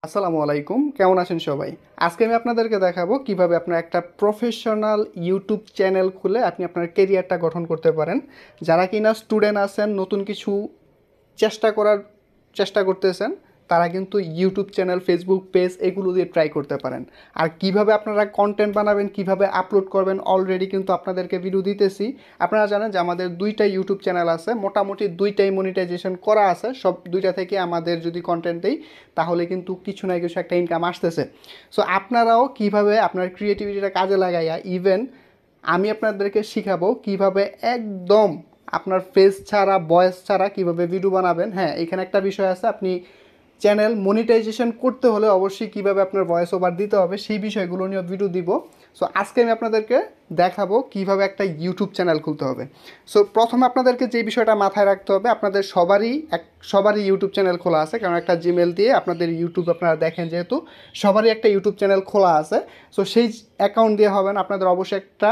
আসসালামু আলাইকুম, কেমন আছেন সবাই? আজকে আমি আপনাদেরকে দেখাবো কিভাবে আপনার একটা প্রফেশনাল ইউটিউব চ্যানেল খুলে আপনি আপনার কেরিয়ারটা গঠন করতে পারেন। যারা কিনা স্টুডেন্ট আছেন, নতুন কিছু করার চেষ্টা করতেছেন, তারা কিন্তু ইউটিউব চ্যানেল, ফেসবুক পেজ এগুলো দিয়ে ট্রাই করতে পারেন। আর কিভাবে আপনারা কন্টেন্ট বানাবেন, কিভাবে আপলোড করবেন, অলরেডি কিন্তু আপনাদেরকে ভিডিও দিতেছি। আপনারা জানেন যে আমাদের দুইটা ইউটিউব চ্যানেল আছে, মোটামুটি দুইটাই মনিটাইজেশন করা আছে। সব দুইটা থেকে আমাদের যদি কন্টেন্ট দেই তাহলে কিন্তু কিছু না কিছু একটা ইনকাম আসতেছে। সো আপনারাও কিভাবে আপনার ক্রিয়েটিভিটিটা কাজে লাগাইয়া, ইভেন আমি আপনাদেরকে শিখাবো কিভাবে একদম আপনার ফেস ছাড়া, ভয়েস ছাড়া কিভাবে ভিডিও বানাবেন। হ্যাঁ, এখানে একটা বিষয় আছে, আপনি চ্যানেল মনিটাইজেশন করতে হলে অবশ্যই কিভাবে আপনার ভয়েস ওভার দিতে হবে সেই বিষয়গুলো নিয়ে ভিডিও দিব। সো আজকে আমি আপনাদেরকে দেখাবো কিভাবে একটা ইউটিউব চ্যানেল খুলতে হবে। সো প্রথমে আপনাদেরকে যে বিষয়টা মাথায় রাখতে হবে, আপনাদের সবারই ইউটিউব চ্যানেল খোলা আছে, কারণ একটা জিমেল দিয়ে আপনাদের ইউটিউব আপনারা দেখেন, যেহেতু সবারই একটা ইউটিউব চ্যানেল খোলা আছে। সো সেই অ্যাকাউন্ট দিয়ে হবে না, আপনাদের অবশ্যই একটা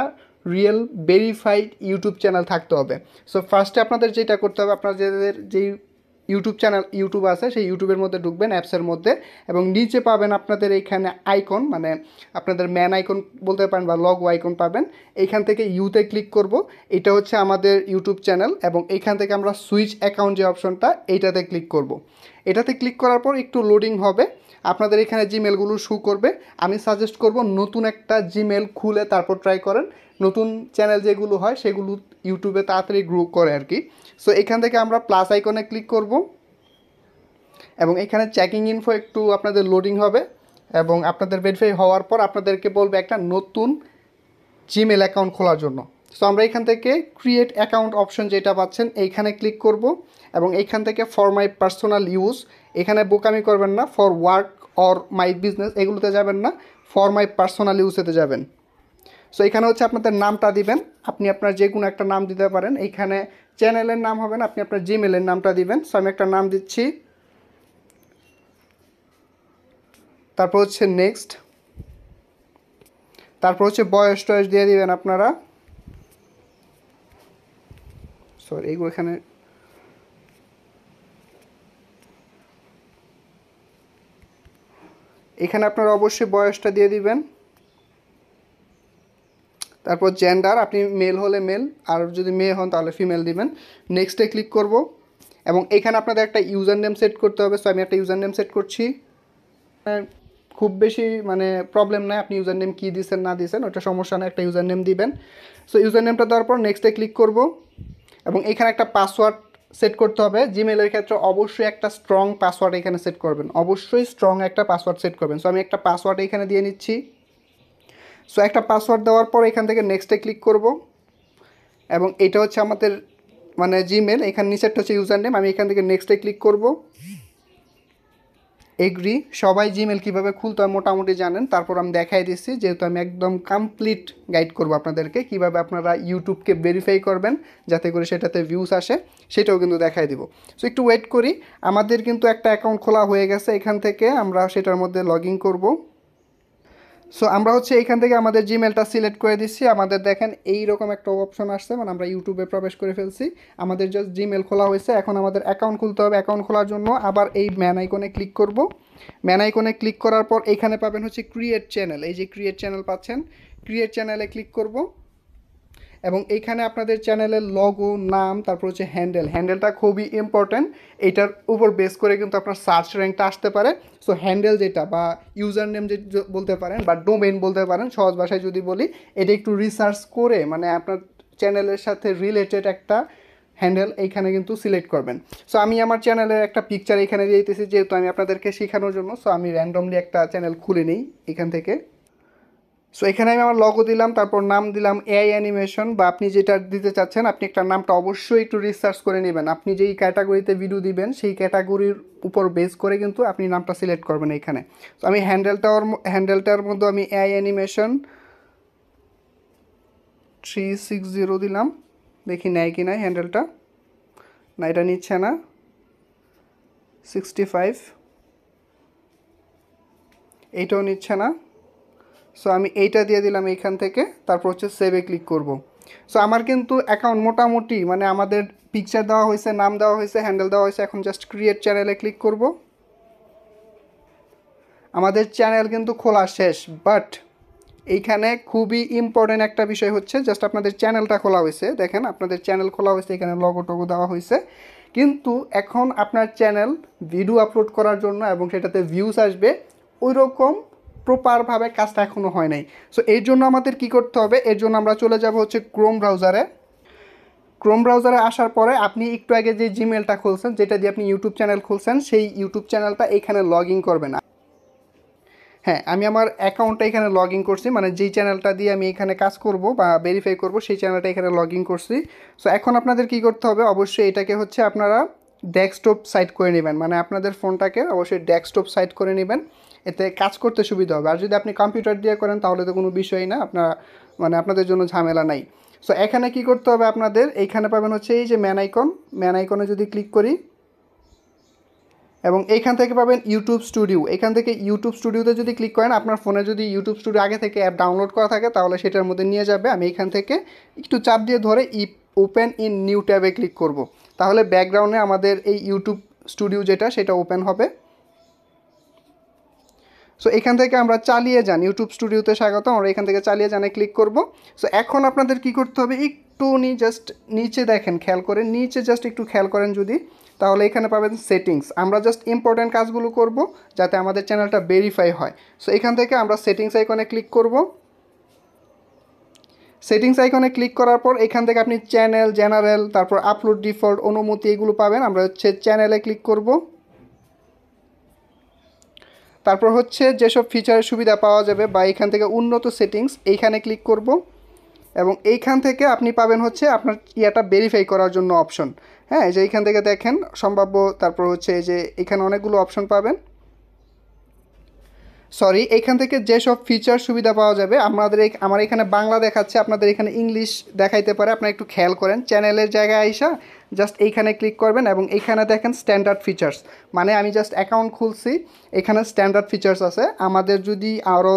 রিয়েল ভেরিফাইড ইউটিউব চ্যানেল থাকতে হবে। সো ফার্স্টে আপনাদের যেটা করতে হবে, আপনাদের যেই ইউটিউব আছে সেই ইউটিউবের মধ্যে ঢুকবেন, অ্যাপসের মধ্যে, এবং নিচে পাবেন আপনাদের এইখানে আইকন, মানে আপনাদের ম্যান আইকন বলতে পারেন বা লগো আইকন পাবেন। এইখান থেকে ইউতে ক্লিক করব, এটা হচ্ছে আমাদের ইউটিউব চ্যানেল, এবং এইখান থেকে আমরা সুইচ অ্যাকাউন্ট যে অপশনটা, এইটাতে ক্লিক করব। এটাতে ক্লিক করার পর একটু লোডিং হবে, আপনাদের এখানে জিমেলগুলো শো করবে। আমি সাজেস্ট করব নতুন একটা জিমেল খুলে তারপর ট্রাই করেন। নতুন চ্যানেল যেগুলো হয় সেগুলো ইউটিউবে তাড়াতাড়ি গ্রো করে আর কি। সো এখান থেকে আমরা প্লাস আইকনে ক্লিক করব, এবং এখানে চেকিং ইনফো একটু আপনাদের লোডিং হবে, এবং আপনাদের ভেরিফাই হওয়ার পর আপনাদেরকে বলবে একটা নতুন জিমেল অ্যাকাউন্ট খোলার জন্য। সো আমরা এখান থেকে ক্রিয়েট অ্যাকাউন্ট অপশন যেটা পাচ্ছেন এইখানে ক্লিক করব, এবং এইখান থেকে ফর মাই পার্সোনাল ইউজ, এখানে বোকামি করবেন না, for work or my business এগুলোতে যাবেন না, ফর মাই পার্সোনাল ইউজেতে যাবেন। সো এখানে হচ্ছে আপনাদের নামটা দিবেন, আপনি আপনার যে কোনো একটা নাম দিতে পারেন। এইখানে চ্যানেলের নাম হবে না, আপনি আপনার জিমেলের নামটা দিবেন। সো আমি একটা নাম দিচ্ছি, তারপর হচ্ছে নেক্সট, তারপর হচ্ছে বয়স টয়স দিয়ে দিবেন আপনারা। সরি, এইগুলো এখানে আপনারা অবশ্যই বয়সটা দিয়ে দিবেন। তারপর জেন্ডার, আপনি মেল হলে মেল, আর যদি মেয়ে হন তাহলে ফিমেল দিবেন। নেক্সটে ক্লিক করব, এবং এখানে আপনাদের একটা ইউজার নেম সেট করতে হবে। সো আমি একটা ইউজার নেম সেট করছি। খুব বেশি মানে প্রবলেম নাই, আপনি ইউজার নেম কী দিচ্ছেন না দিচ্ছেন ওটা সমস্যা না, একটা ইউজার নেম দিবেন। সো ইউজার নেমটা দেওয়ার পর নেক্সটে ক্লিক করব, এবং এখানে একটা পাসওয়ার্ড সেট করতে হবে। জিমেলের ক্ষেত্রে অবশ্যই একটা স্ট্রং পাসওয়ার্ড এখানে সেট করবেন, অবশ্যই স্ট্রং একটা পাসওয়ার্ড সেট করবেন। সো আমি একটা পাসওয়ার্ড এখানে দিয়ে নিচ্ছি। সো একটা পাসওয়ার্ড দেওয়ার পর এখান থেকে নেক্সটে ক্লিক করব, এবং এটা হচ্ছে আমাদের মানে জিমেল, এখানে নিচেরটা হচ্ছে ইউজার নেম, আমি এখান থেকে নেক্সটে ক্লিক করব। এগ্রি, সবাই জিমেল কীভাবে খুলতে হয় মোটামুটি জানেন, তারপর আমি দেখাই দিচ্ছি, যেহেতু আমি একদম কমপ্লিট গাইড করব আপনাদেরকে কীভাবে আপনারা ইউটিউবকে ভেরিফাই করবেন যাতে করে সেটাতে ভিউস আসে, সেটাও কিন্তু দেখাই দিব। সো একটু ওয়েট করি, আমাদের কিন্তু একটা অ্যাকাউন্ট খোলা হয়ে গেছে, এখান থেকে আমরা সেটার মধ্যে লগ ইন করবো। সো আমরা হচ্ছে এখান থেকে আমাদের জিমেলটা সিলেক্ট করে দিচ্ছি, আমাদের দেখেন এইরকম একটা অপশন আসছে, মানে আমরা ইউটিউবে প্রবেশ করে ফেলছি, আমাদের জাস্ট জিমেল খোলা হয়েছে। এখন আমাদের অ্যাকাউন্ট খুলতে হবে, অ্যাকাউন্ট খোলার জন্য আবার এই ম্যান আইকনে ক্লিক করব। ম্যান আইকনে ক্লিক করার পর এখানে পাবেন হচ্ছে ক্রিয়েট চ্যানেল, এই যে ক্রিয়েট চ্যানেল পাচ্ছেন, ক্রিয়েট চ্যানেলে ক্লিক করব, এবং এইখানে আপনাদের চ্যানেলের লগো, নাম, তারপর হচ্ছে হ্যান্ডেলটা খুবই ইম্পর্ট্যান্ট, এইটার উপর বেস করে কিন্তু আপনার সার্চ র্যাঙ্কটা আসতে পারে। সো হ্যান্ডেল যেটা বা ইউজার নেম যে বলতে পারেন বা ডোমেইন বলতে পারেন সহজ ভাষায় যদি বলি, এটা একটু রিসার্চ করে মানে আপনার চ্যানেলের সাথে রিলেটেড একটা হ্যান্ডেল এইখানে কিন্তু সিলেক্ট করবেন। সো আমি আমার চ্যানেলের একটা পিকচার এখানে দিয়ে দিতেছি, যেহেতু আমি আপনাদেরকে শেখানোর জন্য। সো আমি র্যান্ডমলি একটা চ্যানেল খুলে নিই এখান থেকে। সো এখানে আমি আমার লগো দিলাম, তারপর নাম দিলাম এআই অ্যানিমেশন, বা আপনি যেটা দিতে চাচ্ছেন আপনি একটা নামটা অবশ্যই একটু রিসার্চ করে নেবেন। আপনি যেই ক্যাটাগরিতে ভিডিও দিবেন সেই ক্যাটাগরির উপর বেস করে কিন্তু আপনি নামটা সিলেক্ট করবেন এখানে। তো আমি হ্যান্ডেলটার মধ্যে আমি এআই অ্যানিমেশন 360 দিলাম, দেখি নেয় কি নাই হ্যান্ডেলটা। না, এটা নিচ্ছে না। 65, এইটাও নিচ্ছে না। সো আমি এইটা দিয়ে দিলাম এইখান থেকে, তারপর হচ্ছে সেভে ক্লিক করব। সো আমার কিন্তু অ্যাকাউন্ট মোটামুটি মানে আমাদের পিকচার দেওয়া হয়েছে, নাম দেওয়া হয়েছে, হ্যান্ডেল দেওয়া হয়েছে, এখন জাস্ট ক্রিয়েট চ্যানেলে ক্লিক করব। আমাদের চ্যানেল কিন্তু খোলা শেষ, বাট এইখানে খুবই ইম্পর্টেন্ট একটা বিষয় হচ্ছে জাস্ট আপনাদের চ্যানেলটা খোলা হয়েছে। দেখেন আপনাদের চ্যানেল খোলা হয়েছে, এখানে লগো টগো দেওয়া হয়েছে, কিন্তু এখন আপনার চ্যানেল ভিডিও আপলোড করার জন্য এবং সেটাতে ভিউজ আসবে ওই রকম প্রপারভাবে কাজটা এখনও হয় নাই। সো এর জন্য আমাদের কি করতে হবে, এর জন্য আমরা চলে যাব হচ্ছে ক্রোম ব্রাউজারে। ক্রোম ব্রাউজারে আসার পরে আপনি একটু আগে যে জিমেলটা খুলছেন, যেটা দিয়ে আপনি ইউটিউব চ্যানেল খুলছেন, সেই ইউটিউব চ্যানেলটা এখানে লগ ইন করবেন। হ্যাঁ, আমি আমার অ্যাকাউন্টটা এখানে লগ ইন করছি, মানে যেই চ্যানেলটা দিয়ে আমি এখানে কাজ করব বা ভেরিফাই করব সেই চ্যানেলটা এখানে লগ ইন করছি। সো এখন আপনাদের কি করতে হবে, অবশ্যই এটাকে হচ্ছে আপনারা ডেস্কটপ সাইট করে নেবেন, মানে আপনাদের ফোনটাকে অবশ্যই ডেস্কটপ সাইট করে নেবেন, এতে কাজ করতে সুবিধা হবে। আর যদি আপনি কম্পিউটার দিয়ে করেন তাহলে তো কোনো বিষয়ই না, মানে আপনাদের জন্য ঝামেলা নাই। সো এখানে কি করতে হবে আপনাদের, এইখানে পাবেন হচ্ছে এই যে ম্যান আইকনে যদি ক্লিক করি এবং এইখান থেকে পাবেন ইউটিউব স্টুডিও। এখান থেকে ইউটিউব স্টুডিওতে যদি ক্লিক করেন, আপনার ফোনে যদি ইউটিউব স্টুডিও আগে থেকে অ্যাপ ডাউনলোড করা থাকে তাহলে সেটার মধ্যে নিয়ে যাবে। আমি এখান থেকে একটু চাপ দিয়ে ধরে ওপেন ইন নিউ ট্যাবে ক্লিক করব, তাহলে ব্যাকগ্রাউন্ডে আমাদের এই ইউটিউব স্টুডিও যেটা সেটা ওপেন হবে। সো এখান থেকে আমরা চালিয়ে যান, ইউটিউব স্টুডিওতে স্বাগত, আমরা এখান থেকে চালিয়ে জানে ক্লিক করব। সো এখন আপনাদের কি করতে হবে, একটু জাস্ট নিচে দেখেন, খেয়াল করেন নিচে, জাস্ট একটু খেয়াল করেন যদি, তাহলে এখানে পাবেন সেটিংস। আমরা জাস্ট ইম্পর্ট্যান্ট কাজগুলো করব যাতে আমাদের চ্যানেলটা ভেরিফাই হয়। সো এখান থেকে আমরা সেটিংস আইকনে ক্লিক করব। সেটিংস আইকনে ক্লিক করার পর এখান থেকে আপনি চ্যানেল, জেনারেল, তারপর আপলোড ডিফল্ট, অনুমতি, এগুলো পাবেন। আমরা হচ্ছে চ্যানেলে ক্লিক করব। তারপর হচ্ছে যেসব ফিচারের সুবিধা পাওয়া যাবে বা এখান থেকে উন্নত সেটিংস, এইখানে ক্লিক করব এবং এইখান থেকে আপনি পাবেন হচ্ছে আপনার ইয়াটা ভেরিফাই করার জন্য অপশন। হ্যাঁ, যে এইখান থেকে দেখেন সম্ভাব্য, তারপর হচ্ছে যে এখানে অনেকগুলো অপশন পাবেন। সরি, এখান থেকে যেসব ফিচার সুবিধা পাওয়া যাবে, আমার এখানে বাংলা দেখাচ্ছে, আপনাদের এখানে ইংলিশ দেখাইতে পারে, আপনারা একটু খেয়াল করেন। চ্যানেলের জায়গায় আইসা জাস্ট এইখানে ক্লিক করবেন এবং এইখানে দেখেন স্ট্যান্ডার্ড ফিচার্স, মানে আমি জাস্ট অ্যাকাউন্ট খুলছি, এখানে স্ট্যান্ডার্ড ফিচার্স আছে। আমাদের যদি আরও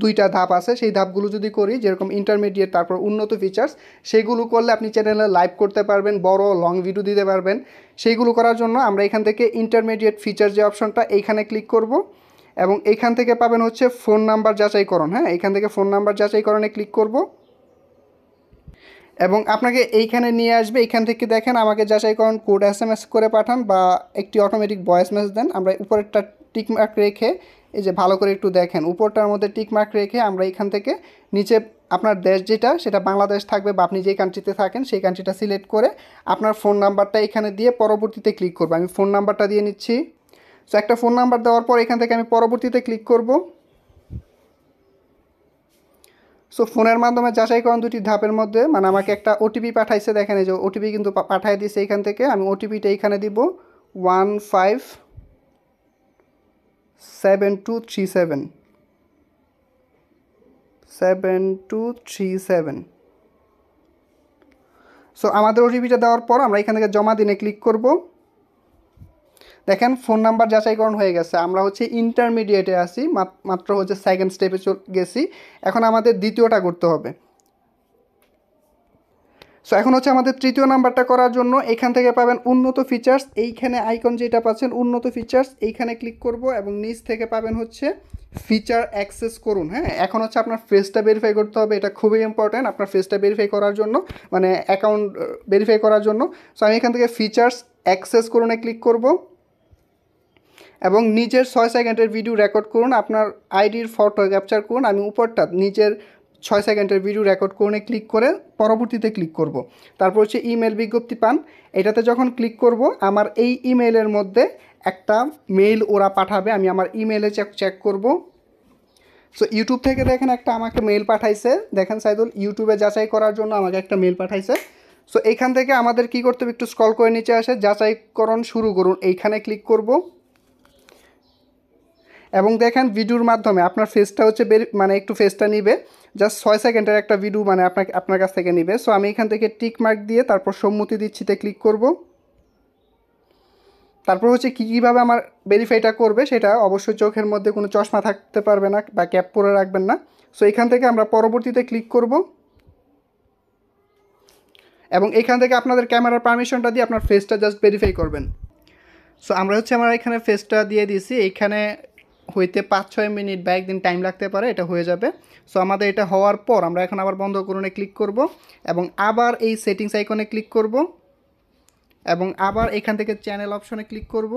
দুইটা ধাপ আছে, সেই ধাপগুলো যদি করি, যেরকম ইন্টারমিডিয়েট, তারপর উন্নত ফিচার্স, সেগুলো করলে আপনি চ্যানেলে লাইভ করতে পারবেন, বড় লং ভিডিও দিতে পারবেন। সেইগুলো করার জন্য আমরা এখান থেকে ইন্টারমিডিয়েট ফিচার যে অপশনটা, এইখানে ক্লিক করব এবং এইখান থেকে পাবেন হচ্ছে ফোন নাম্বার যাচাইকরণ। হ্যাঁ, এইখান থেকে ফোন নাম্বার যাচাইকরণে ক্লিক করব এবং আপনাকে এইখানে নিয়ে আসবে। এইখান থেকে দেখেন আমাকে যাচাইকরণ কোড SMS করে পাঠান বা একটি অটোমেটিক ভয়েস মেসেজ দেন। আমরা উপরেরটা টিকমার্ক রেখে, এই যে ভালো করে একটু দেখেন, উপরটার মধ্যে টিকমার্ক রেখে আমরা এইখান থেকে নিচে আপনার দেশ যেটা, সেটা বাংলাদেশ থাকবে বা আপনি যেই কান্ট্রিতে থাকেন সেই কান্ট্রিটা সিলেক্ট করে আপনার ফোন নাম্বারটা এখানে দিয়ে পরবর্তীতে ক্লিক করবো। আমি ফোন নাম্বারটা দিয়ে নিচ্ছি। সো একটা ফোন নাম্বার দেওয়ার পর এখান থেকে আমি পরবর্তীতে ক্লিক করব। সো ফোনের মাধ্যমে যাচাইকরণ দুটি ধাপের মধ্যে, মানে আমাকে একটা ওটিপি পাঠাইছে, দেখেন এই যে ওটিপি কিন্তু পাঠাই দিয়েছে। এখান থেকে আমি ওটিপিটা এখানে দিব 157237। সো আমাদের ওটিপিটা দেওয়ার পর আমরা এখান থেকে জমা দিনে ক্লিক করব। দেখেন ফোন নাম্বার যাচাইকরণ হয়ে গেছে। আমরা হচ্ছে ইন্টারমিডিয়েটে আছি, মাত্র হচ্ছে সেকেন্ড স্টেপে গেছি। এখন আমাদের দ্বিতীয়টা করতে হবে। সো এখন হচ্ছে আমাদের তৃতীয় নাম্বারটা করার জন্য এখান থেকে পাবেন উন্নত ফিচার্স, এইখানে আইকন যেটা পাচ্ছেন উন্নত ফিচার্স, এইখানে ক্লিক করব এবং নিচ থেকে পাবেন হচ্ছে ফিচার অ্যাক্সেস করুন। হ্যাঁ, এখন হচ্ছে আপনার ফেসটা ভেরিফাই করতে হবে, এটা খুবই ইম্পর্ট্যান্ট আপনার ফেসটা ভেরিফাই করার জন্য, মানে অ্যাকাউন্ট ভেরিফাই করার জন্য। সো আমি এখান থেকে ফিচার্স অ্যাক্সেস করুনে ক্লিক করব এবং নিজের 6 সেকেন্ডের ভিডিও রেকর্ড করুন, আপনার আইডির ফটো ক্যাপচার করুন। আমি উপরটা নিজের 6 সেকেন্ডের ভিডিও রেকর্ড করুন ক্লিক করে পরবর্তীতে ক্লিক করব। তারপর হচ্ছে ইমেল বিজ্ঞপ্তি পান, এটাতে যখন ক্লিক করব আমার এই ইমেলের মধ্যে একটা মেইল ওরা পাঠাবে, আমি আমার ইমেলে চেক করব। সো ইউটিউব থেকে দেখেন একটা আমাকে মেইল পাঠাইছে, দেখেন সাইদুল ইউটিউবে যাচাই করার জন্য আমাকে একটা মেইল পাঠাইছে। সো এইখান থেকে আমাদের কি করতে হবে, একটু স্ক্রল করে নিচে আসে যাচাইকরণ শুরু করুন, এইখানে ক্লিক করব এবং দেখেন ভিডিওর মাধ্যমে আপনার ফেসটা হচ্ছে মানে একটু ফেসটা নিবে, জাস্ট 6 সেকেন্ডের একটা ভিডিও মানে আপনার কাছ থেকে নিবে। সো আমি এখান থেকে টিক মার্ক দিয়ে তারপর সম্মতি দিচ্ছিতে ক্লিক করব। তারপর হচ্ছে কীভাবে আমার ভেরিফাইটা করবে সেটা অবশ্যই চোখের মধ্যে কোনো চশমা থাকতে পারবে না বা ক্যাপ পরে রাখবেন না। সো এখান থেকে আমরা পরবর্তীতে ক্লিক করব এবং এখান থেকে আপনাদের ক্যামেরার পারমিশনটা দিয়ে আপনার ফেসটা জাস্ট ভেরিফাই করবেন। সো আমরা হচ্ছে আমার এখানে ফেসটা দিয়ে দিয়েছি, এইখানে হইতে 5-6 মিনিট বা একদিন টাইম লাগতে পারে, এটা হয়ে যাবে। সো আমাদের এটা হওয়ার পর আমরা এখন আবার বন্ধ করুনে ক্লিক করব এবং আবার এই সেটিংস আইকনে ক্লিক করব এবং আবার এখান থেকে চ্যানেল অপশনে ক্লিক করব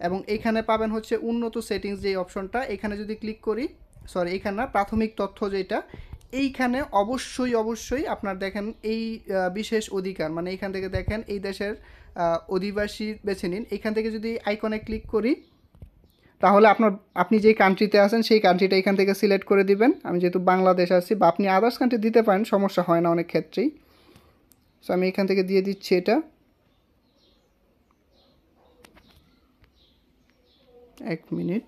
এবং এখানে পাবেন হচ্ছে উন্নত সেটিংস যেই অপশনটা, এখানে যদি ক্লিক করি, সরি এখানে না, প্রাথমিক তথ্য যেটা, এইখানে অবশ্যই আপনার দেখেন এই বিশেষ অধিকার, মানে এখান থেকে দেখেন এই দেশের অধিবাসী বেছে নিন। এখান থেকে যদি আইকনে ক্লিক করি তাহলে আপনি যেই কান্ট্রিতে আছেন সেই কান্ট্রিটা এখান থেকে সিলেক্ট করে দিবেন। আমি যেহেতু বাংলাদেশ আছি, বা আপনি আদার্স কান্ট্রি দিতে পারেন, সমস্যা হয় না অনেক ক্ষেত্রেই। সো আমি এখান থেকে দিয়ে দিচ্ছি এটা। 1 মিনিট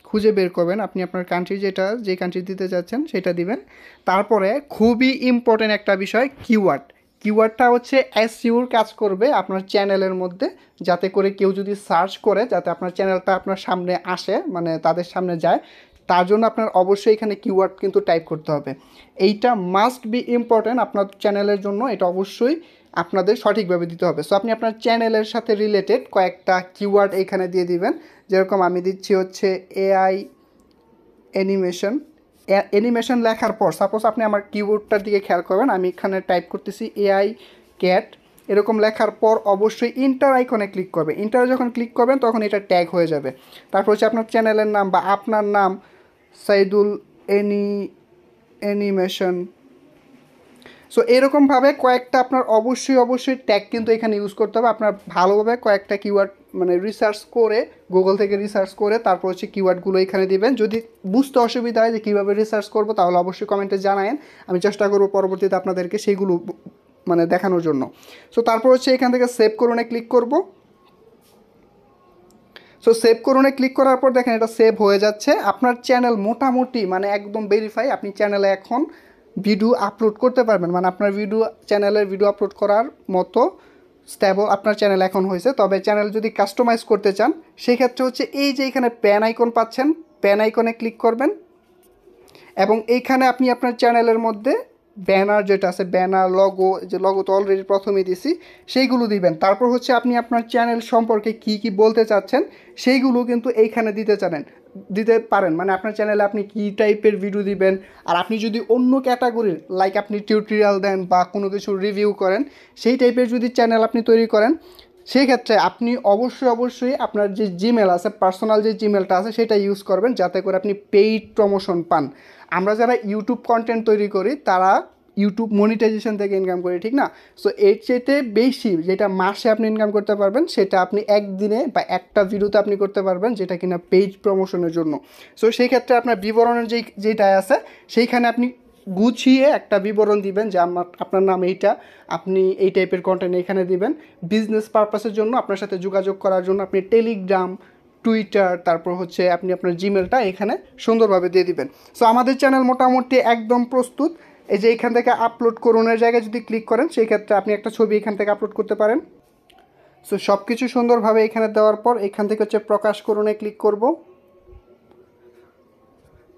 খুঁজে বের করবেন আপনি আপনার কান্ট্রি, যে কান্ট্রি দিতে যাচ্ছেন সেটা দিবেন। তারপরে খুবই ইম্পর্টেন্ট একটা বিষয়, কিওয়ার্ডটা হচ্ছে এসইওর কাজ করবে আপনার চ্যানেলের মধ্যে, যাতে করে কেউ যদি সার্চ করে যাতে আপনার চ্যানেলটা আপনার সামনে আসে, মানে তাদের সামনে যায়। তার জন্য আপনার অবশ্যই এখানে কিওয়ার্ড কিন্তু টাইপ করতে হবে। এইটা মাস্ট বি ইম্পর্টেন্ট আপনার চ্যানেলের জন্য, এটা অবশ্যই আপনাদের সঠিকভাবে দিতে হবে। সো আপনি আপনার চ্যানেলের সাথে রিলেটেড কয়েকটা কিওয়ার্ড এখানে দিয়ে দিবেন। যেরকম আমি দিচ্ছি হচ্ছে এআই অ্যানিমেশন লেখার পর সাপোজ আপনি আমার কিবোর্ডটার দিকে খেয়াল করবেন, আমি এখানে টাইপ করতেছি এআই ক্যাট, এরকম লেখার পর অবশ্যই ইন্টার আইকনে ক্লিক করবে। ইন্টার যখন ক্লিক করবেন তখন এটা ট্যাগ হয়ে যাবে। তারপর হচ্ছে আপনার চ্যানেলের নাম বা আপনার নাম সাইদুল অ্যানিমেশন। সো এরকমভাবে কয়েকটা আপনার অবশ্যই ট্যাগ কিন্তু এখানে ইউজ করতে হবে। আপনার ভালোভাবে কয়েকটা কিওয়ার্ড মানে রিসার্চ করে, গুগল থেকে রিসার্চ করে তারপর হচ্ছে কিওয়ার্ডগুলো এখানে দিবেন। যদি বুঝতে অসুবিধা হয় যে কীভাবে রিসার্চ করবো তাহলে অবশ্যই কমেন্টে জানায়েন, আমি চেষ্টা করবো পরবর্তীতে আপনাদেরকে সেইগুলো মানে দেখানোর জন্য। সো তারপর হচ্ছে এখান থেকে সেভ করুনে ক্লিক করব। সো সেভ করুনে ক্লিক করার পর দেখেন এটা সেভ হয়ে যাচ্ছে। আপনার চ্যানেল মোটামুটি মানে একদম ভেরিফাই, আপনি চ্যানেলে এখন ভিডিও আপলোড করতে পারবেন, মানে আপনার চ্যানেলের ভিডিও আপলোড করার মতো স্টেবল আপনার চ্যানেল এখন হয়েছে। তবে চ্যানেল যদি কাস্টমাইজ করতে চান সেক্ষেত্রে হচ্ছে এই যে এখানে প্যান আইকন পাচ্ছেন, প্যান আইকনে ক্লিক করবেন এবং এইখানে আপনি আপনার চ্যানেলের মধ্যে ব্যানার যেটা আছে, ব্যানার লগো তো অলরেডি প্রথমেই দিছি, সেইগুলো দিবেন। তারপর হচ্ছে আপনি আপনার চ্যানেল সম্পর্কে কি বলতে চাচ্ছেন সেইগুলো কিন্তু এইখানে দিতে পারেন, মানে আপনার চ্যানেলে আপনি কী টাইপের ভিডিও দিবেন। আর আপনি যদি অন্য ক্যাটাগরির লাইক আপনি টিউটোরিয়াল দেন বা কোনো কিছু রিভিউ করেন, সেই টাইপের যদি চ্যানেল আপনি তৈরি করেন, সেই ক্ষেত্রে আপনি অবশ্যই আপনার যে জিমেল আছে, পার্সোনাল যে জিমেলটা আছে সেটা ইউজ করবেন, যাতে করে আপনি পেইড প্রমোশন পান। আমরা যারা ইউটিউব কন্টেন্ট তৈরি করি তারা ইউটিউব মনিটাইজেশন থেকে ইনকাম করি, ঠিক না? সো এর চাইতে বেশি যেটা মাসে আপনি ইনকাম করতে পারবেন সেটা আপনি একদিনে বা একটা ভিডিওতে আপনি করতে পারবেন, যেটা কিনা পেইড প্রমোশনের জন্য। সো সেই ক্ষেত্রে আপনার বিবরণের যেটা আছে সেইখানে আপনি গুছিয়ে একটা বিবরণ দিবেন যে আপনার নাম এইটা, আপনি এই টাইপের কন্টেন্ট এখানে দিবেন। বিজনেস পারপাসের জন্য আপনার সাথে যোগাযোগ করার জন্য আপনি টেলিগ্রাম, টুইটার, তারপর হচ্ছে আপনি আপনার জিমেলটা এখানে সুন্দরভাবে দিয়ে দিবেন। সো আমাদের চ্যানেল মোটামুটি একদম প্রস্তুত। এই যে এখান থেকে আপলোড করুনের জায়গায় যদি ক্লিক করেন সেই ক্ষেত্রে আপনি একটা ছবি এখান থেকে আপলোড করতে পারেন। সো সব কিছু সুন্দরভাবে এখানে দেওয়ার পর এখান থেকে হচ্ছে প্রকাশ করুনে ক্লিক করব।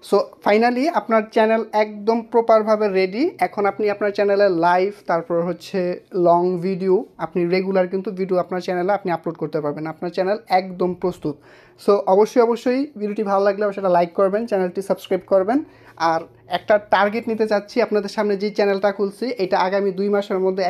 সো ফাইনালি আপনার চ্যানেল একদম প্রপারভাবে রেডি। এখন আপনি আপনার চ্যানেলে লাইভ, তারপর হচ্ছে লং ভিডিও, আপনি রেগুলার কিন্তু ভিডিও আপনার চ্যানেলে আপনি আপলোড করতে পারবেন। আপনার চ্যানেল একদম প্রস্তুত। সো অবশ্যই ভিডিওটি ভালো লাগলে সেটা লাইক করবেন, চ্যানেলটি সাবস্ক্রাইব করবেন। আর একটা টার্গেট নিতে চাচ্ছি আপনাদের সামনে, যে চ্যানেলটা খুলছি এটা আগামী 2 মাসের মধ্যে